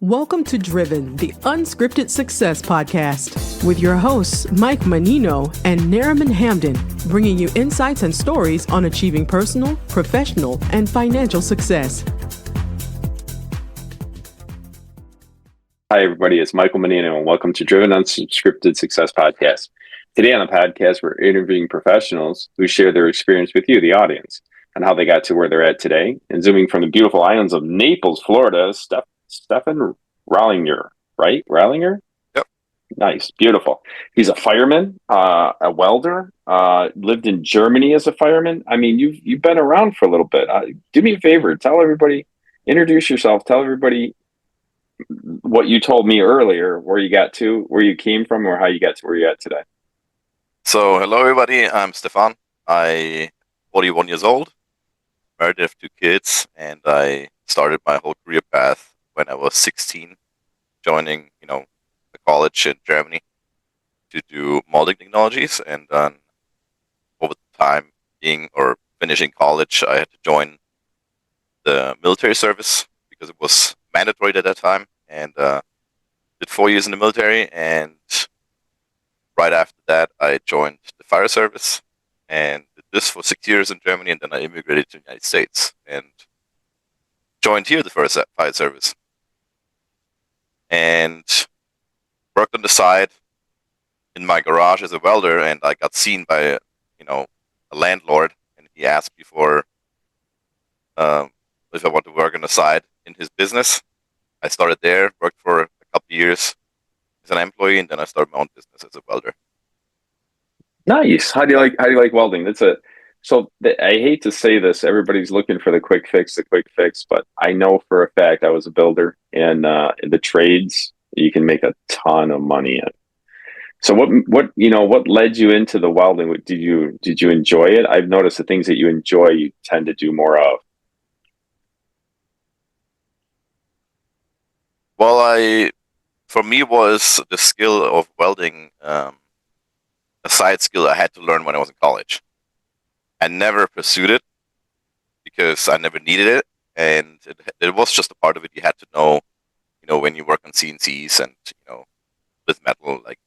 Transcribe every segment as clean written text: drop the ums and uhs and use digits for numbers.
Welcome to Driven, the Unscripted Success podcast, with your hosts, Mike Menino and Nariman Hamden, bringing you insights and stories on achieving personal, professional, and financial success. Hi, everybody. It's Michael Menino, and welcome to Driven Unscripted Success podcast. Today on the podcast, we're interviewing professionals who share their experience with you, the audience, and how they got to where they're at today. And zooming from the beautiful islands of Naples, Florida, Stefan Rehlinger, right? Rehlinger? Yep. Nice. Beautiful. He's a fireman, a welder, lived in Germany as a fireman. I mean, you've been around for a little bit. Do me a favor. Tell everybody, introduce yourself. Tell everybody what you told me earlier, where you got to, where you came from, or how you got to where you're at today. So, hello everybody, I'm Stefan. I'm 41 years old, married, have 2 kids, and I started my whole career path when I was 16, joining, a college in Germany to do molding technologies, and then over time finishing college, I had to join the military service because it was mandatory at that time, and did 4 years in the military, and right after that, I joined the fire service and did this for 6 years in Germany, and then I immigrated to the United States and joined here the first fire service and worked on the side in my garage as a welder, and I got seen by a landlord, and he asked me for if I want to work on the side in his business. I started there, worked for a couple of years as an employee, and then I started my own business as a welder. Nice. How do you like welding? I hate to say this, everybody's looking for the quick fix, but I know for a fact I was a builder, and in the trades you can make a ton of money in. So what led you into the welding? Did you enjoy it? I've noticed the things that you enjoy, you tend to do more of. Well, for me was the skill of welding a side skill I had to learn when I was in college. I never pursued it because I never needed it, and it was just a part of it. You had to know, when you work on CNCs and with metal, like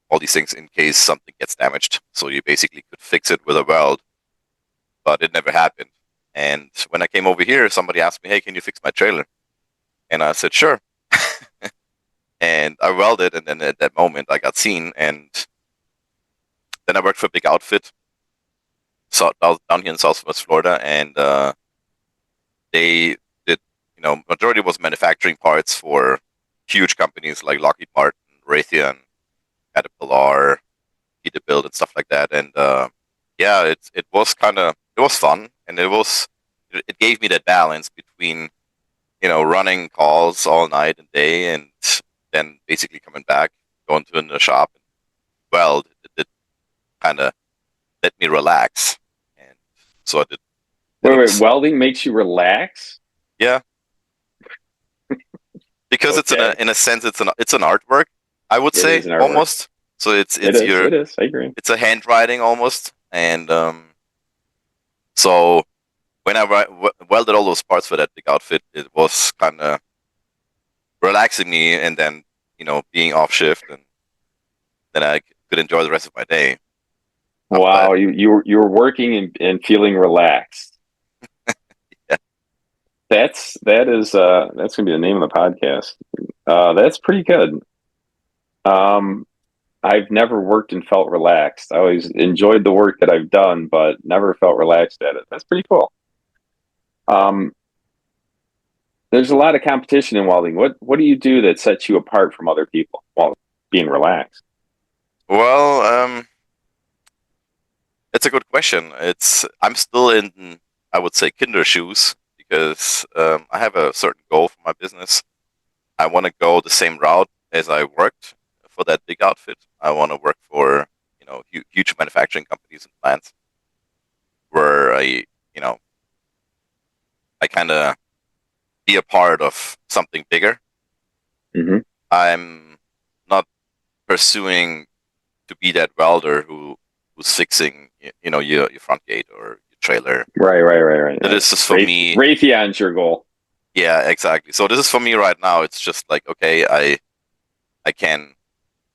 all these things in case something gets damaged. So you basically could fix it with a weld, but it never happened. And when I came over here, somebody asked me, "Hey, can you fix my trailer?" And I said, "Sure." And I welded, and then at that moment I got seen, and then I worked for a big outfit down here in Southwest Florida, and they did, majority was manufacturing parts for huge companies like Lockheed Martin, Raytheon, Caterpillar, Peterbilt, and stuff like that. And it was fun, and it gave me that balance between running calls all night and day, and then basically coming back, going to the shop and weld. It kind of let me relax, and so I did. Wait, welding makes you relax? Yeah, because Okay. it's in a sense it's an artwork, I would say, almost. So it is. I agree. It's a handwriting almost, and so when I welded all those parts for that big outfit, it was kind of relaxing me, and then being off shift, and then I could enjoy the rest of my day. Wow, you were working and feeling relaxed. Yeah. That's gonna be the name of the podcast. That's pretty good. I've never worked and felt relaxed. I always enjoyed the work that I've done, but never felt relaxed at it. That's pretty cool. There's a lot of competition in welding. What do you do that sets you apart from other people while being relaxed? Well, it's a good question. I'm still in, I would say, kinder shoes, because I have a certain goal for my business. I want to go the same route as I worked for that big outfit. I want to work for huge manufacturing companies and plants where I kind of be a part of something bigger. Mm-hmm. I'm not pursuing to be that welder who's fixing your front gate or your trailer. Right. This is for me. Raytheon's your goal. Yeah, exactly. So this is for me right now. It's just like, okay, I can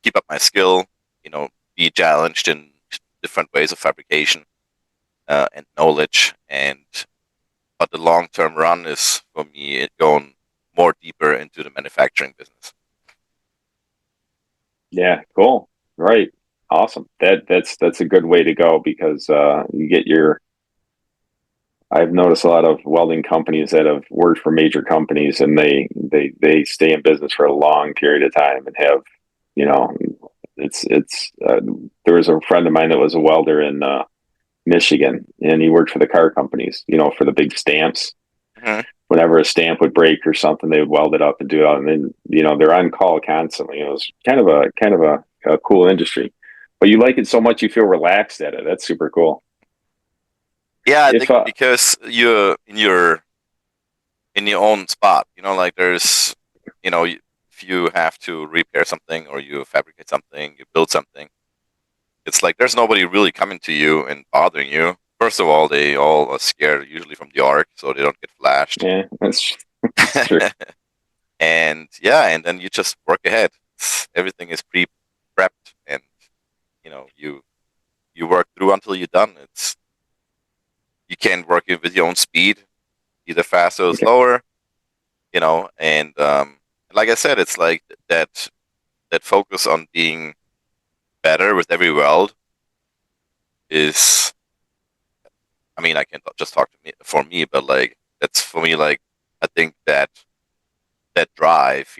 keep up my skill, be challenged in different ways of fabrication and knowledge, and but the long term run is for me going more deeper into the manufacturing business. Yeah, cool. Right. Awesome. That's a good way to go because you get your I've noticed a lot of welding companies that have worked for major companies and they stay in business for a long period of time and have, you know, it's there was a friend of mine that was a welder in Michigan and he worked for the car companies, for the big stamps. Mm-hmm. Whenever a stamp would break or something, they would weld it up and do it. And then, they're on call constantly. It was kind of a cool industry, but you like it so much, you feel relaxed at it. That's super cool. Yeah, I If think because you're in your own spot, like there's, if you have to repair something or you fabricate something, you build something, it's like there's nobody really coming to you and bothering you. First of all, they all are scared, usually from the arc, so they don't get flashed. yeah, that's true. And yeah, and then you just work ahead. Everything is pre-prepped, and you work through until you're done. You can work it with your own speed, either faster or Okay. slower. And like I said, it's like that focus on being better with every weld is. I mean, I can't just talk for me, but like that's for me. Like I think that drive,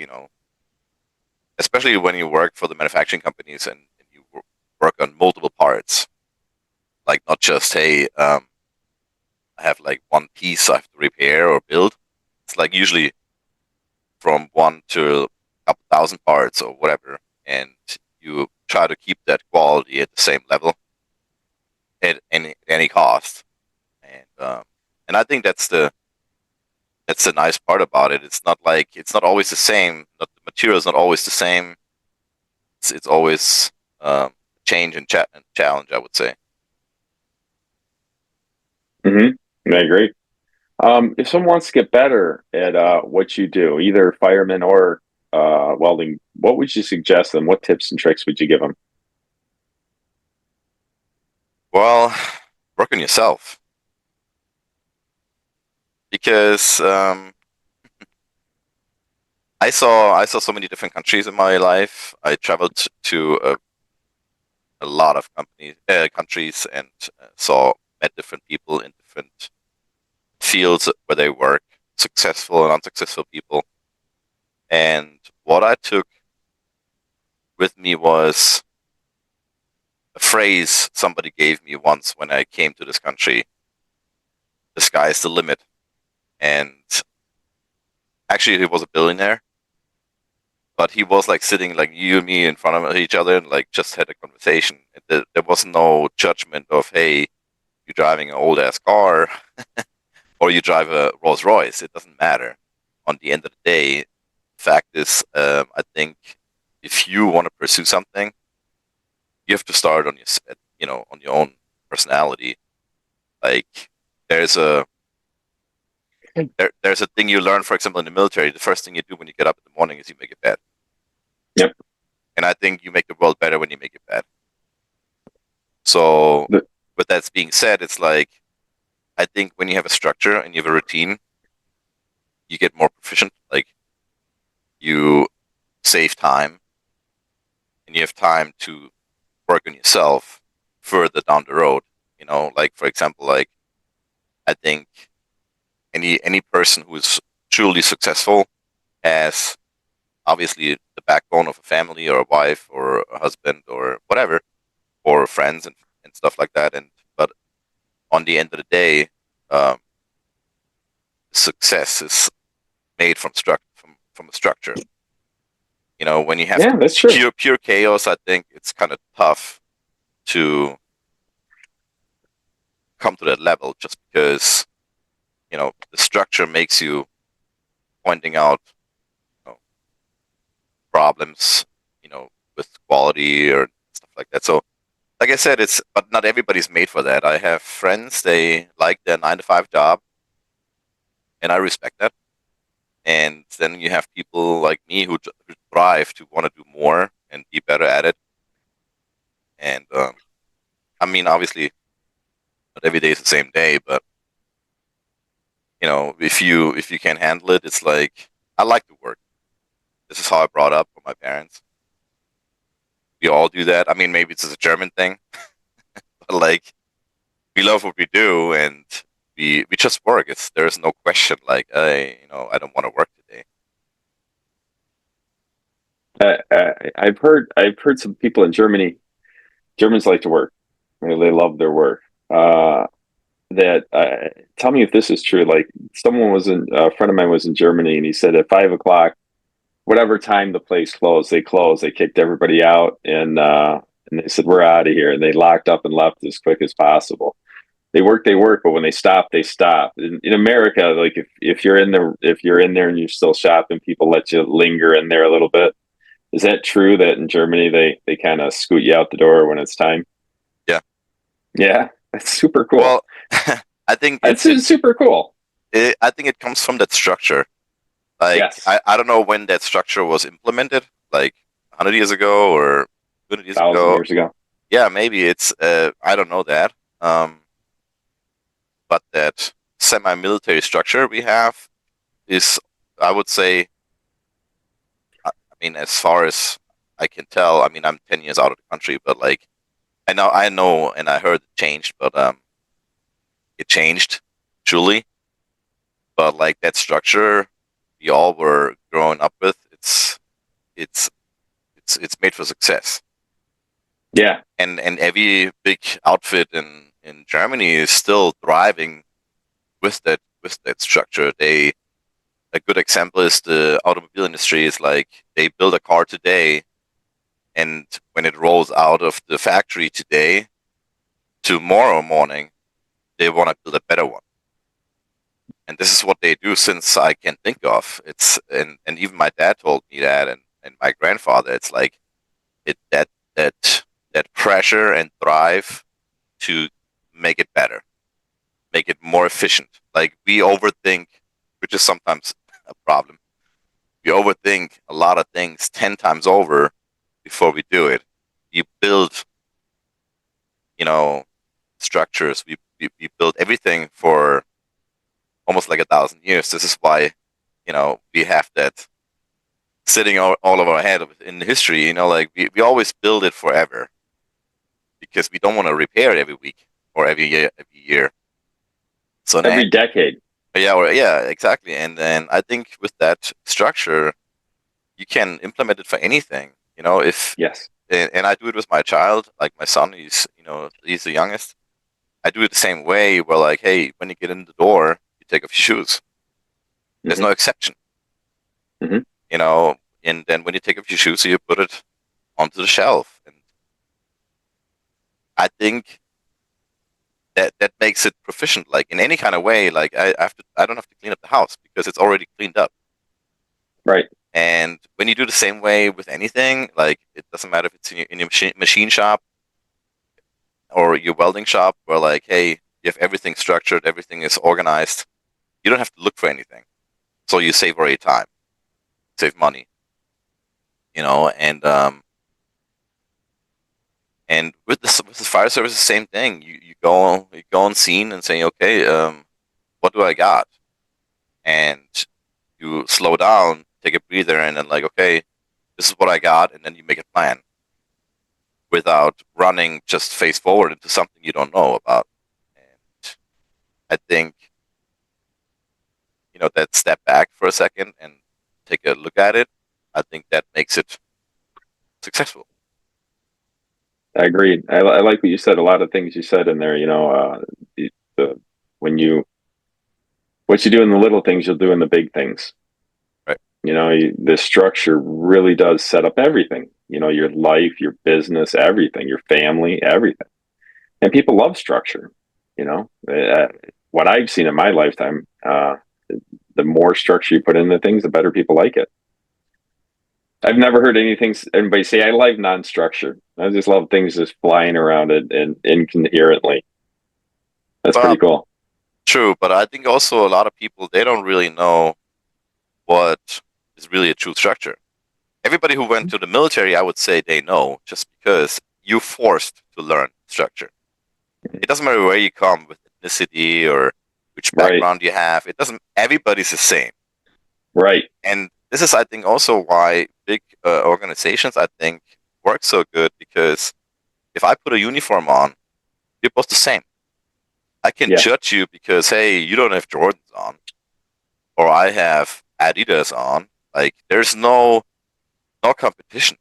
especially when you work for the manufacturing companies and you work on multiple parts, like not just hey, I have like one piece I have to repair or build. It's like usually from one to a couple thousand parts or whatever, and you try to keep that quality at the same level at any cost. And I think that's the nice part about it. It's not like it's not always the same. The material is not always the same. It's always change and challenge, I would say. Mm-hmm. I agree. If someone wants to get better at what you do, either fireman or welding, what would you suggest them? What tips and tricks would you give them? Well, work on yourself because I saw so many different countries in my life. I traveled to a lot of countries, and met different people in different fields where they work, successful and unsuccessful people. And what I took with me was a phrase somebody gave me once when I came to this country: "The sky's the limit." And actually, he was a billionaire, but he was like sitting like you and me in front of each other and like just had a conversation. There was no judgment of, hey, you're driving an old ass car or you drive a Rolls Royce. It doesn't matter. On the end of the day, fact is, I think if you want to pursue something, you have to start on on your own personality. Like there's a there's a thing you learn, for example, in the military. The first thing you do when you get up in the morning is you make a bed. Yep. And I think you make the world better when you make it bad. So, The, with that being said, it's like I think when you have a structure and you have a routine, you get more proficient. Like you save time and you have time to work on yourself further down the road. Like for example, like I think any person who is truly successful has obviously the backbone of a family or a wife or a husband or whatever, or friends and stuff like that. But on the end of the day, um, success is made from a structure. When you have yeah, that's true. pure chaos, I think it's kind of tough to come to that level, just because the structure makes you pointing out problems, with quality or stuff like that. So, like I said, but not everybody's made for that. I have friends, they like their 9 to 5 job, and I respect that. And then you have people like me who drive to want to do more and be better at it. And I mean, obviously, not every day is the same day, but if you can't handle it, it's like I like to work. This is how I brought up with my parents. We all do that. I mean, maybe it's a German thing, but like we love what we do, and we just work. There's no question. Like I don't want to work today. I've heard some people in Germany. Germans like to work. They love their work. Tell me if this is true. Like a friend of mine was in Germany, and he said at 5 o'clock, whatever time the place closed, they closed. They kicked everybody out, and they said we're out of here, and they locked up and left as quick as possible. They work, but when they stop, they stop. In America, like if you're in there and you're still shopping, people let you linger in there a little bit. Is that true that in Germany they kind of scoot you out the door when it's time? Yeah. Yeah, that's super cool. Well, I think it's super cool. I think it comes from that structure. Like, yes. I don't know when that structure was implemented, like 100 years ago or 200 years 1,000 years ago. Yeah, maybe it's, I don't know that. But that semi-military structure we have is, I would say, I mean, as far as I can tell, I mean, I'm 10 years out of the country, but like, I know, and I heard it changed, but it changed, truly. But like that structure we all were growing up with, it's made for success. Yeah. And every big outfit in Germany is still thriving with that structure. A good example is the automobile industry. Is like they build a car today, and when it rolls out of the factory today, tomorrow morning, they want to build a better one. And this is what they do since I can think of. And even my dad told me that, and my grandfather. It's like that pressure and drive to make it better, make it more efficient. Like we overthink, which is sometimes a problem. We overthink a lot of things 10 times over before we do it. We build, structures. We build everything for almost like 1,000 years. This is why, we have that sitting all of our head in history. Like we always build it forever because we don't want to repair it every week or every year. So every decade. Yeah, exactly. And then I think with that structure, you can implement it for anything. Yes. And I do it with my child, like my son. He's the youngest. I do it the same way. Where like, hey, when you get in the door, you take off your shoes. There's no exception. Mm-hmm. And then when you take off your shoes, you put it onto the shelf. And I think that makes it proficient. Like in any kind of way, like I don't have to clean up the house because it's already cleaned up. Right. And when you do the same way with anything, like it doesn't matter if it's in your machine shop or your welding shop, where like, hey, you have everything structured, everything is organized. You don't have to look for anything, so you save already time, save money. And with the fire service, the same thing. You go on scene and say, okay, what do I got? And you slow down, take a breather, and then like, okay, this is what I got, and then you make a plan without running just face forward into something you don't know about. And I think, that step back for a second and take a look at it, I think that makes it successful. I agree. I like what you said. A lot of things you said in there. What you do in the little things, you'll do in the big things. Right. The structure really does set up everything. Your life, your business, everything, your family, everything. And people love structure. What I've seen in my lifetime, the more structure you put into things, the better people like it. I've never heard anybody say, I like non-structure. I just love things just flying around it and incoherently. That's pretty cool. True, but I think also a lot of people, they don't really know what is really a true structure. Everybody who went to the military, I would say they know, just because you're forced to learn structure. It doesn't matter where you come with ethnicity or which background you have. It doesn't. Everybody's the same. Right. And this is, I think, also why big organizations, I think, work so good, because if I put a uniform on, you're both the same. I can judge you because, hey, you don't have Jordans on, or I have Adidas on. Like, there's no competition.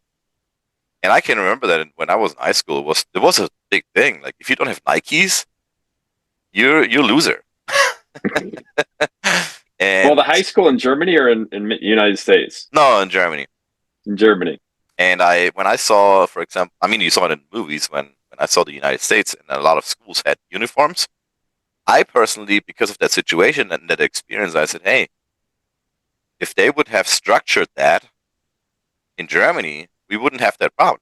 And I can remember that when I was in high school, there was a big thing. Like, if you don't have Nikes, you're a loser. Well, the high school in Germany or in the United States? No, in Germany. In Germany. And when I saw, for example, I mean, you saw it in movies, when I saw the United States and a lot of schools had uniforms, I personally, because of that situation and that experience, I said, hey, if they would have structured that in Germany, we wouldn't have that problem.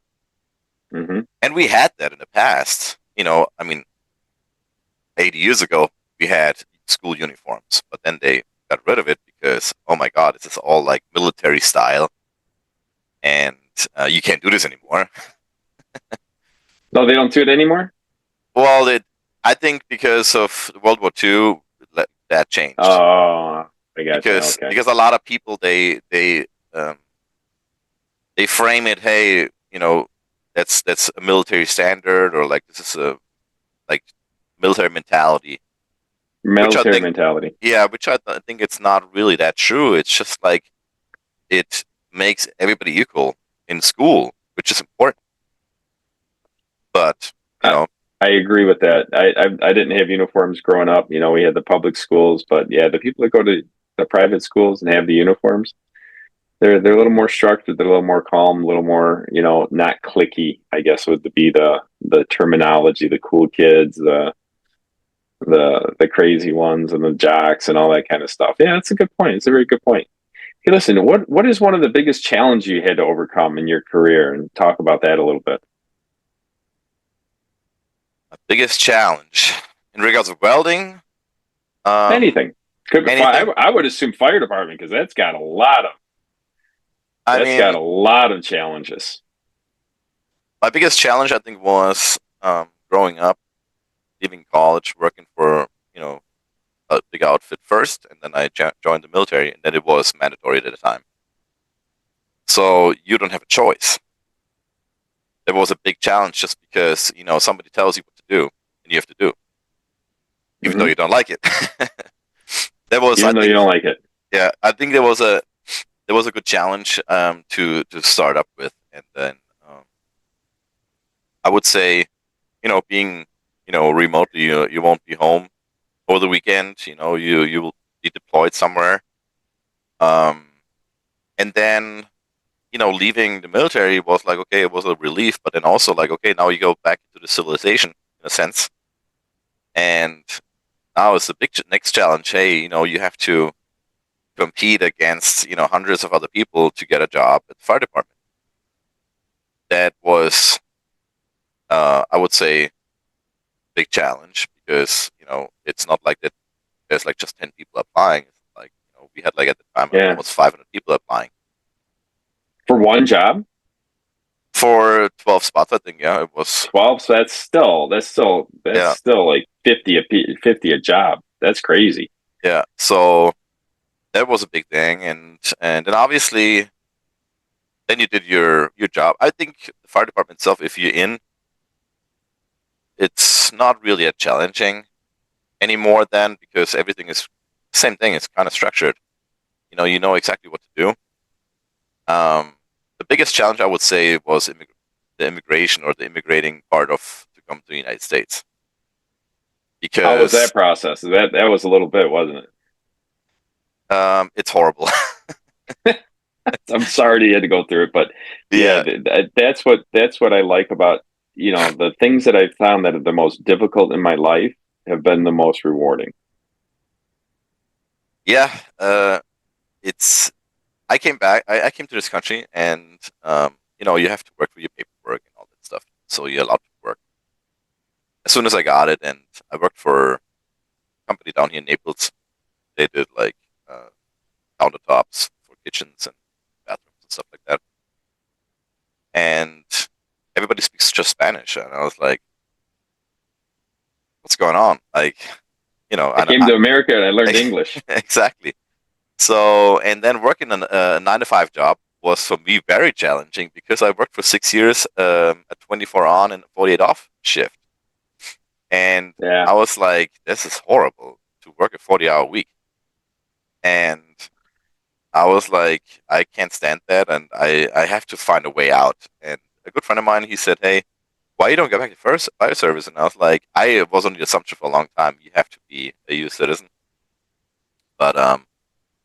Mm-hmm. And we had that in the past. I mean, 80 years ago, we had school uniforms, but then they got rid of it because, oh my God, this is all like military style. And you can't do this anymore. No, they don't do it anymore? Well, I think because of World War II, that changed. Oh, I got because okay. Because a lot of people, they frame it, hey, that's a military standard, or like this is a like military mentality. Military mentality. Yeah, which I think it's not really that true. It's just like it makes everybody equal in school, which is important. But I agree with that. I didn't have uniforms growing up. We had the public schools, but yeah, the people that go to the private schools and have the uniforms, they're a little more structured, they're a little more calm, a little more, not cliquey, I guess would be the terminology, the cool kids, the crazy ones and the jocks and all that kind of stuff. Yeah, that's a good point. It's a very good point. Hey, listen, what is one of the biggest challenges you had to overcome in your career, and talk about that a little bit? My biggest challenge in regards of welding? Anything. Could be anything. I would assume fire department, because that's got a lot of challenges. My biggest challenge, I think, was growing up, leaving college, working for a big outfit first, and then I joined the military, and then it was mandatory at the time. So you don't have a choice. There was a big challenge just because somebody tells you what to do, and you have to do, even though you don't like it. There was, even though you don't like it. Yeah, I think there was a good challenge to start up with, and then I would say, being remotely, you won't be home over the weekend. You will be deployed somewhere, and then leaving the military was like, okay, it was a relief, but then also like, okay, now you go back into the civilization in a sense, and now it's the big next challenge. Hey, you have to compete against hundreds of other people to get a job at the fire department. That was, I would say, big challenge, because it's not like that there's like just 10 people applying. It's like we had like at the time almost 500 people applying for one job, for 12 spots. I think it was 12. So that's still like 50 a job. That's crazy. Yeah, so that was a big thing, and then obviously then you did your job. I think the fire department itself, if you're in, it's not really that challenging anymore then, because everything is the same thing. It's kind of structured. You know exactly what to do. The biggest challenge, I would say, was the immigration, or the immigrating part of to come to the United States. Because how was that process? That was a little bit, wasn't it? It's horrible. I'm sorry you had to go through it, but yeah, that's what I like about the things that I've found that are the most difficult in my life have been the most rewarding. Yeah, I came back. I came to this country, and you have to work for your paperwork and all that stuff. So you're allowed to work. As soon as I got it, and I worked for a company down here in Naples. They did like countertops kitchens and bathrooms and stuff like that. And everybody speaks just Spanish, and I was like, "What's going on?" Like, I came to America and I learned English. Exactly. So, and then working on a 9-to-5 job was for me very challenging because I worked for 6 years, a 24 on and 48 off shift. And Yeah. I was like, this is horrible to work a 40-hour week. And I was like, I can't stand that. And I have to find a way out. And a good friend of mine, he said, hey, why you don't go back to fire service? And I was like, I was on the assumption for a long time you have to be a U.S. citizen. But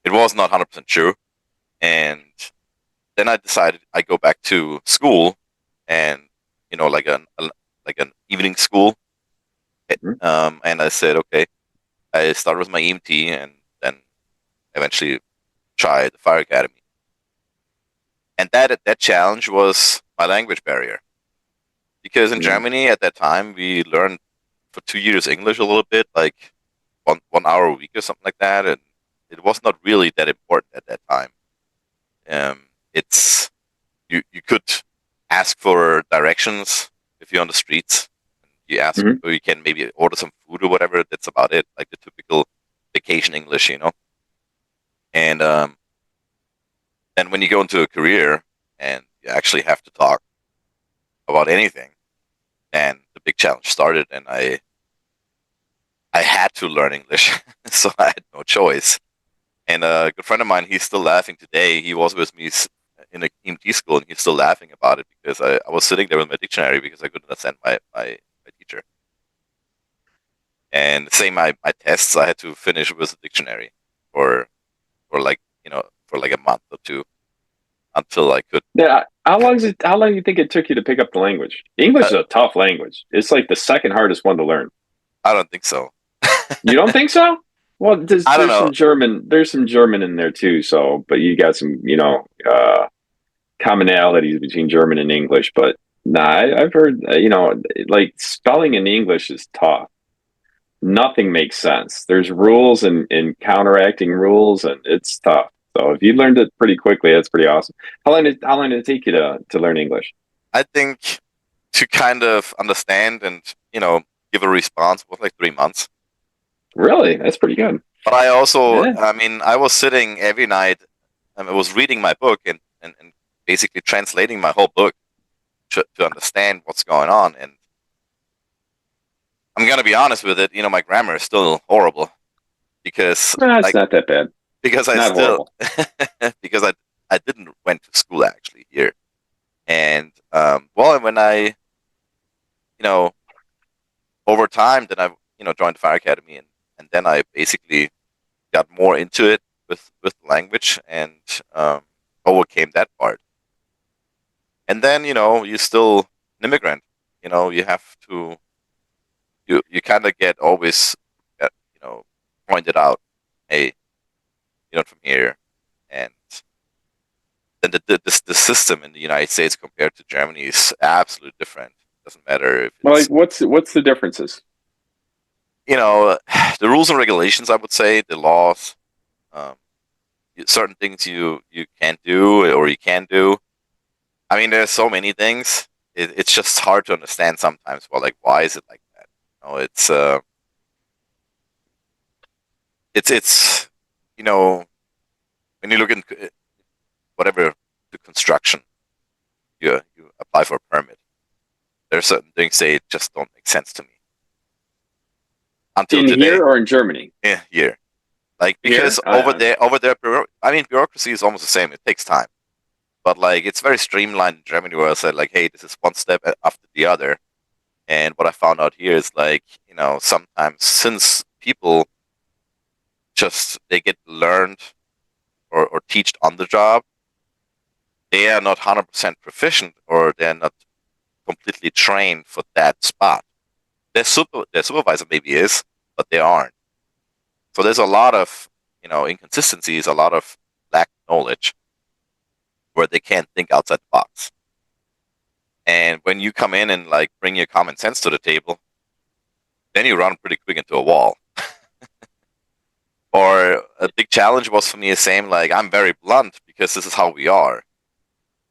it was not 100% true. And then I decided I go back to school, and like an evening school. And I said, okay. I started with my EMT, and then eventually tried the fire academy. And that challenge was my language barrier, because in Germany at that time we learned for 2 years English a little bit, like 1 hour a week or something like that, and it was not really that important at that time. It's you could ask for directions if you're on the streets. You ask, or you can maybe order some food or whatever. That's about it, like the typical vacation English, And then when you go into a career and you actually have to talk about anything, then the big challenge started, and I had to learn English, so I had no choice. And a good friend of mine, he's still laughing today. He was with me in a EMT school, and he's still laughing about it because I was sitting there with my dictionary because I couldn't understand my teacher. And same my tests, I had to finish with a dictionary for like a month or two until I could. Yeah. How long do you think it took you to pick up the language? English is a tough language. It's like the second hardest one to learn. I don't think so. You don't think so? Well, there's know. some German. There's some German in there too. So, but you got some, commonalities between German and English. But I've heard, like spelling in English is tough. Nothing makes sense. There's rules and counteracting rules, and it's tough. So if you learned it pretty quickly, that's pretty awesome. How long did it take you to learn English? I think to kind of understand and give a response was like 3 months. Really? That's pretty good. But I also, I was sitting every night and I was reading my book and basically translating my whole book to understand what's going on. And I'm going to be honest with it, my grammar is still horrible because it's not that bad. Because because I didn't went to school actually here. And when I over time then I joined the fire academy, and then I basically got more into it with language and overcame that part. And then you're still an immigrant. You have to you kind of get always pointed out, hey, you're not from here. And then the system in the United States compared to Germany is absolutely different. Doesn't matter if it's, what's the differences? The rules and regulations, I would say, the laws, certain things you can't do or you can do. I mean, there's so many things. It's just hard to understand sometimes. Well, like, why is it like that? It's when you look in whatever to construction, you apply for a permit. There are certain things that just don't make sense to me. Until today. Here or in Germany? Yeah, here. Like, because over there, bureaucracy is almost the same. It takes time. But like, it's very streamlined in Germany, where I said like, hey, this is one step after the other. And what I found out here is like, sometimes since people they get learned or teached on the job, they are not 100% proficient, or they're not completely trained for that spot. Their supervisor maybe is, but they aren't. So there's a lot of inconsistencies, a lot of lack of knowledge, where they can't think outside the box. And when you come in and like bring your common sense to the table, then you run pretty quick into a wall. Or a big challenge was for me the same. Like, I'm very blunt because this is how we are.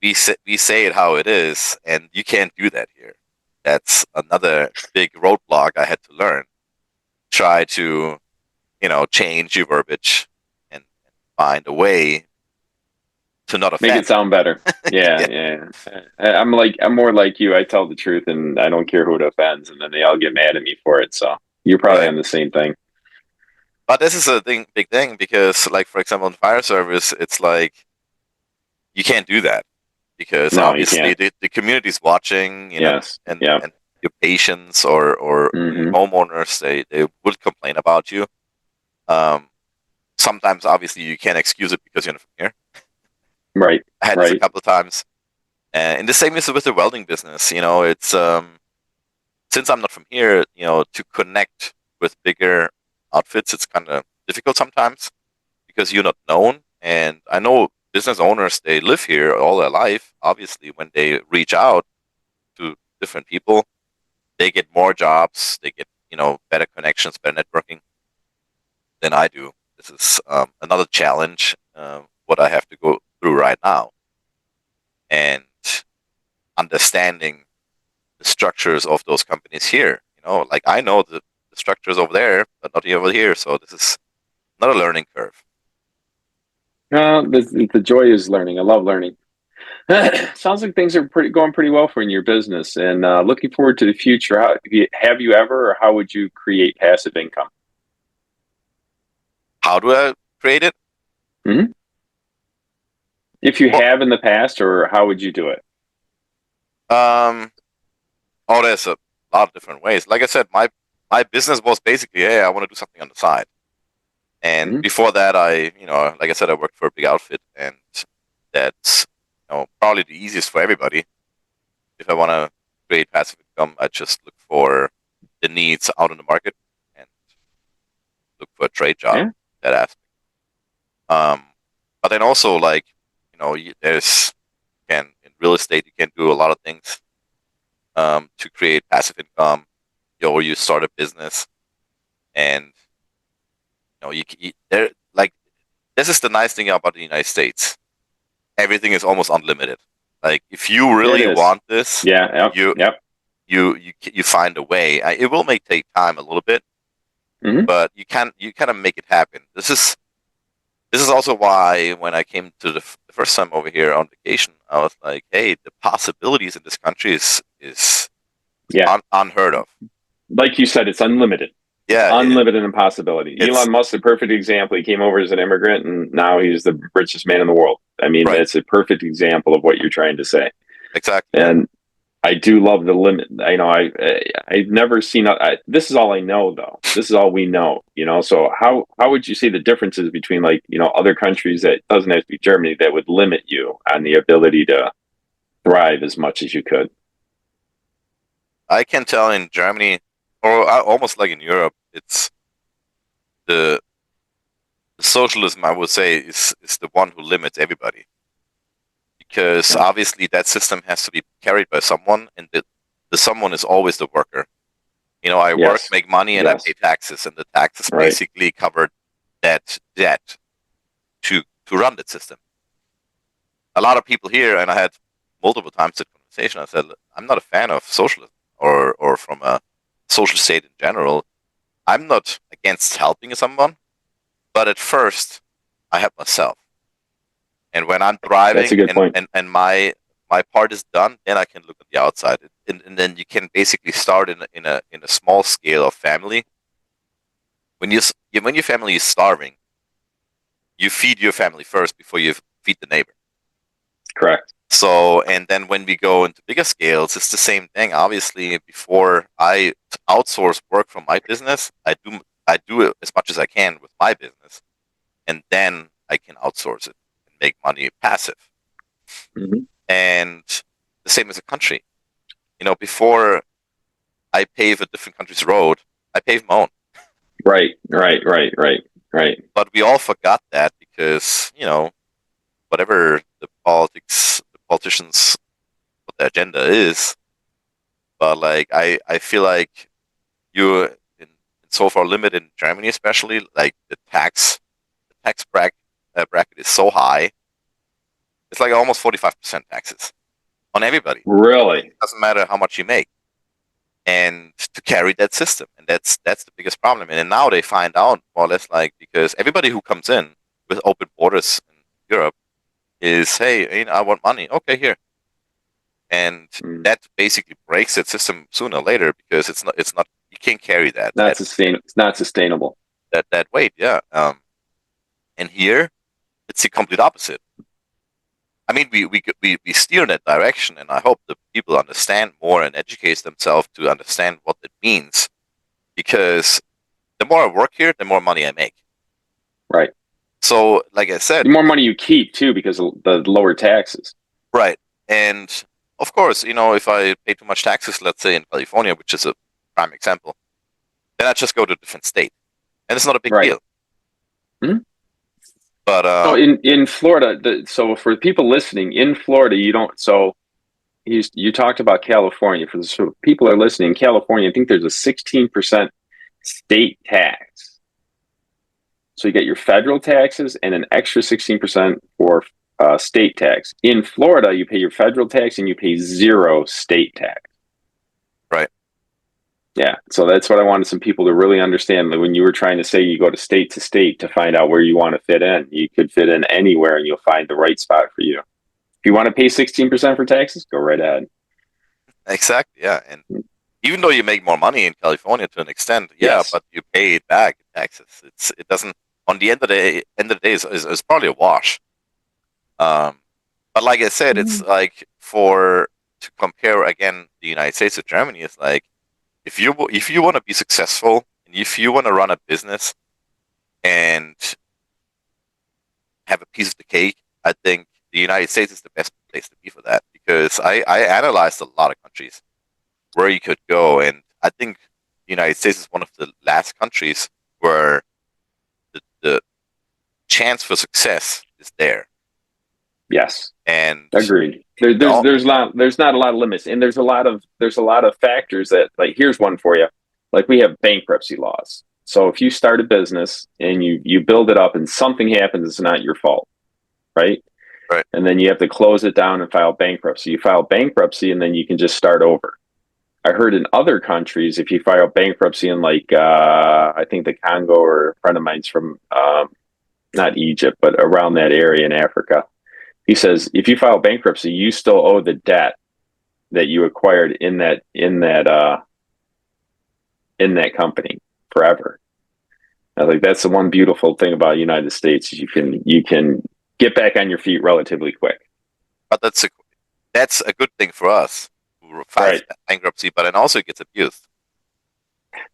We say it how it is, and you can't do that here. That's another big roadblock I had to learn. Try to, change your verbiage and find a way to not Make offend. it sound better. Yeah, Yeah. yeah. I'm more like you. I tell the truth, and I don't care who it offends, and then they all get mad at me for it. So you're probably Right. on the same thing. But this is a big thing, because, like, for example, in fire service, it's like you can't do that because No, you obviously can't. the community's watching, Yes. and Yeah. and your patients or the Hmm. homeowners, they would complain about you. Um, Sometimes, obviously, you can't excuse it because you're not from here. Right. I had this a Right. couple of times, and the same is with the welding business. It's since I'm not from here, to connect with bigger outfits, it's kind of difficult sometimes because you're not known. And I know business owners, they live here all their life. Obviously, when they reach out to different people, they get more jobs, they get, better connections, better networking than I do. This is another challenge, what I have to go through right now. And understanding the structures of those companies here. Like, I know the structures over there, but not over here. So this is not a learning curve. The joy is learning. I love learning. Sounds like things are going pretty well for in your business, and looking forward to the future. Have you ever, or how would you create passive income? How do I create it? Hmm. If you Well, have in the past, or how would you do it? um, there's a lot of different ways. Like I said, my business was basically, hey, I want to do something on the side. And Hmm. before that, like I said, I worked for a big outfit, and that's, probably the easiest for everybody. If I want to create passive income, I just look for the needs out in the market and look for a trade job, Yeah. that aspect. Um, but then also, like, there's, in real estate, you can do a lot of things to create passive income. Or you start a business, and there, like, this is the nice thing about the United States. Everything is almost unlimited. Like, if you It really is. want this, Yeah. Yep. you Yep. you find a way. It will take time a little bit, Hmm. but you kind of make it happen. This is also why, when I came to the first time over here on vacation, I was like, hey, the possibilities in this country is Yeah. unheard of. Like you said, it's unlimited. It's Yeah, unlimited in possibility. it's Elon Musk's a perfect example. He came over as an immigrant, and now he's the richest man in the world. I mean, right. that's a perfect example of what you're trying to say. Exactly. Yeah. And I do love the limit. I've never seen. This is all I know, though. This is all we know. So how would you say the differences between, like, other countries that doesn't have to be Germany, that would limit you on the ability to thrive as much as you could? I can tell in Germany, or almost like in Europe, it's the socialism, I would say, is the one who limits everybody, because Yeah. obviously that system has to be carried by someone, and the someone is always the worker. I work, Yes. make money, and I Yes. pay taxes, and the taxes Right. basically cover that debt to run that system. A lot of people here, and I had multiple times the conversation, I said, I'm not a fan of socialism, or from a social state in general. I'm not against helping someone, but at first, I help myself. And when I'm That's a thriving, good and, point. and, and my part is done, then I can look at the outside. And then you can basically start in a small scale of family. When your family is starving, you feed your family first before you feed the neighbor. Correct. So, and then when we go into bigger scales, it's the same thing. Obviously, before I outsource work from my business, I do it as much as I can with my business, and then I can outsource it and make money passive. Hmm. And the same as a country. Before I pave a different country's road, I pave my own. Right. Right. Right. Right. Right. But we all forgot that because, whatever the politicians, what the agenda is. But, like, I feel like you in so far limited in Germany, especially like the tax bracket is so high. It's like almost 45% taxes on everybody. Really? It doesn't matter how much you make, and to carry that system, and that's the biggest problem. And then now they find out more or less like, because everybody who comes in with open borders in Europe is, hey, I want money. Okay, here. And that basically breaks that system sooner or later, because it's not you can't carry that. It's not sustainable. That weight, yeah. And here it's the complete opposite. I mean, we steer in that direction, and I hope the people understand more and educate themselves to understand what it means. Because the more I work here, the more money I make. Right. So, like I said, the more money you keep too, because of the lower taxes. Right. And of course, if I pay too much taxes, let's say in California, which is a prime example, then I just go to a different state, and it's not a big deal. Mm-hmm. But so in Florida, so for people listening, in Florida, you don't. So you talked about California. So people are listening, California, I think there's a 16% state tax. So you get your federal taxes and an extra 16% for state tax. In Florida, you pay your federal tax and you pay 0 state tax. Right. Yeah. So that's what I wanted some people to really understand. Like when you were trying to say you go to state to find out where you want to fit in, you could fit in anywhere and you'll find the right spot for you. If you want to pay 16% for taxes, go right ahead. Exactly. Yeah. And even though you make more money in California to an extent, yes, but you pay it back in taxes. It doesn't. On the end of the day, it's probably a wash. But like I said, it's like to compare again the United States to Germany. It's like if you want to be successful and if you want to run a business and have a piece of the cake, I think the United States is the best place to be for that, because I analyzed a lot of countries where you could go, and I think the United States is one of the last countries where the chance for success is there. Yes, and agreed. There's not a lot of limits, and there's a lot of factors that, like, here's one for you. Like, we have bankruptcy laws. So if you start a business and you build it up and something happens, it's not your fault, right? Right. And then you have to close it down and file bankruptcy. You file bankruptcy and then you can just start over. I heard in other countries, if you file bankruptcy in, like, I think the Congo, or a friend of mine's from not Egypt, but around that area in Africa, he says if you file bankruptcy, you still owe the debt that you acquired in that company forever. I think that's the one beautiful thing about the United States, is you can get back on your feet relatively quick. But that's a good thing for us who files bankruptcy, but then also it gets abused.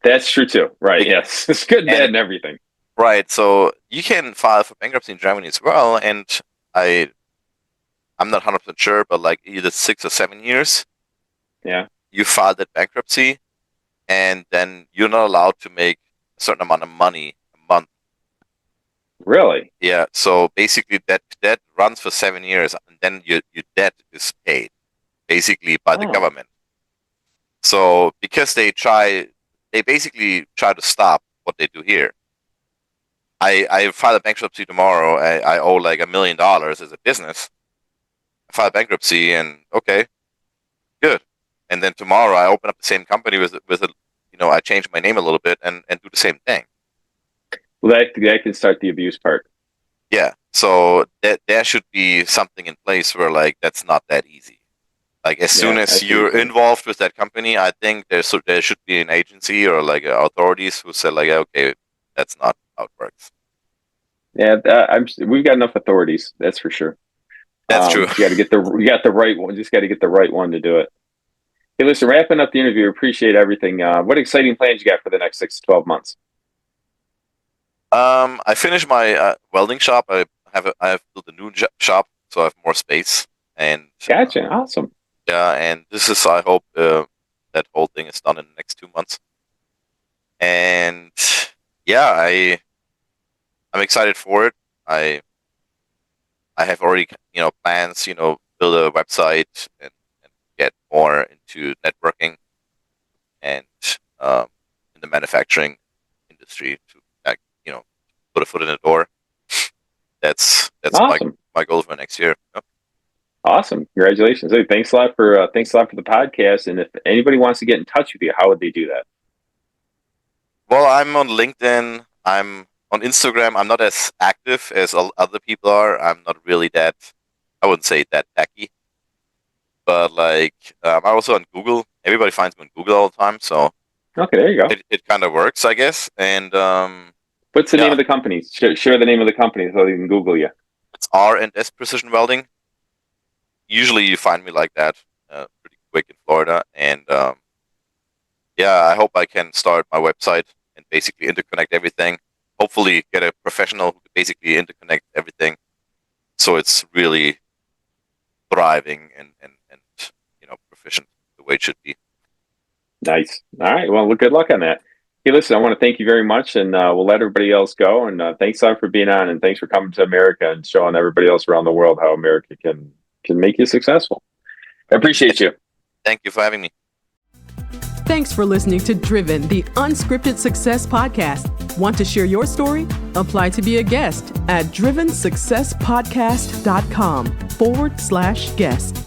That's true too. Right. Yes. It's good, bad, and everything. Right. So you can file for bankruptcy in Germany as well, and I'm not 100% sure, but like either 6 or 7 years. Yeah. You filed that bankruptcy, and then you're not allowed to make a certain amount of money a month. Really? Yeah. So basically, that runs for 7 years, and then your debt is paid, basically by the government. So because they basically try to stop what they do here. I file a bankruptcy tomorrow. I owe like $1 million as a business. I file bankruptcy, and okay, good. And then tomorrow I open up the same company with I change my name a little bit and do the same thing. Well, that can start the abuse part. Yeah. So there should be something in place where, like, that's not that easy. Like, as soon as you're involved with that company, I think there should be an agency or like authorities who say, like, okay, that's not how it works. Yeah, we've got enough authorities. That's for sure. That's true. You got the right one. Just got to get the right one to do it. Hey, listen, wrapping up the interview. Appreciate everything. What exciting plans you got for the next 6 to 12 months? I finished my welding shop. I have built a new shop, so I have more space. And gotcha. Awesome. Yeah, and this is, I hope that whole thing is done in the next 2 months. And yeah, I'm excited for it. I have already plans, build a website and get more into networking and in the manufacturing industry to put a foot in the door. That's awesome. my goal for next year. Awesome. Congratulations. Hey, thanks a lot for the podcast. And if anybody wants to get in touch with you, how would they do that? Well, I'm on LinkedIn. I'm on Instagram. I'm not as active as other people are. I'm not really that, I wouldn't say that techy. But I'm also on Google. Everybody finds me on Google all the time. So okay, there you go. It kind of works, I guess. And what's the name of the company? Share the name of the company so they can Google you. It's R&S Precision Welding. Usually you find me like that pretty quick in Florida. And I hope I can start my website and basically interconnect everything. Hopefully get a professional who can basically interconnect everything so it's really thriving and proficient the way it should be. Nice. All right. Well, good luck on that. Hey, listen, I want to thank you very much, and we'll let everybody else go. And thanks, Son, for being on, and thanks for coming to America and showing everybody else around the world how America can make you successful. I appreciate you. Thank you for having me. Thanks for listening to Driven, the Unscripted Success Podcast. Want to share your story? Apply to be a guest at drivensuccesspodcast.com/guest.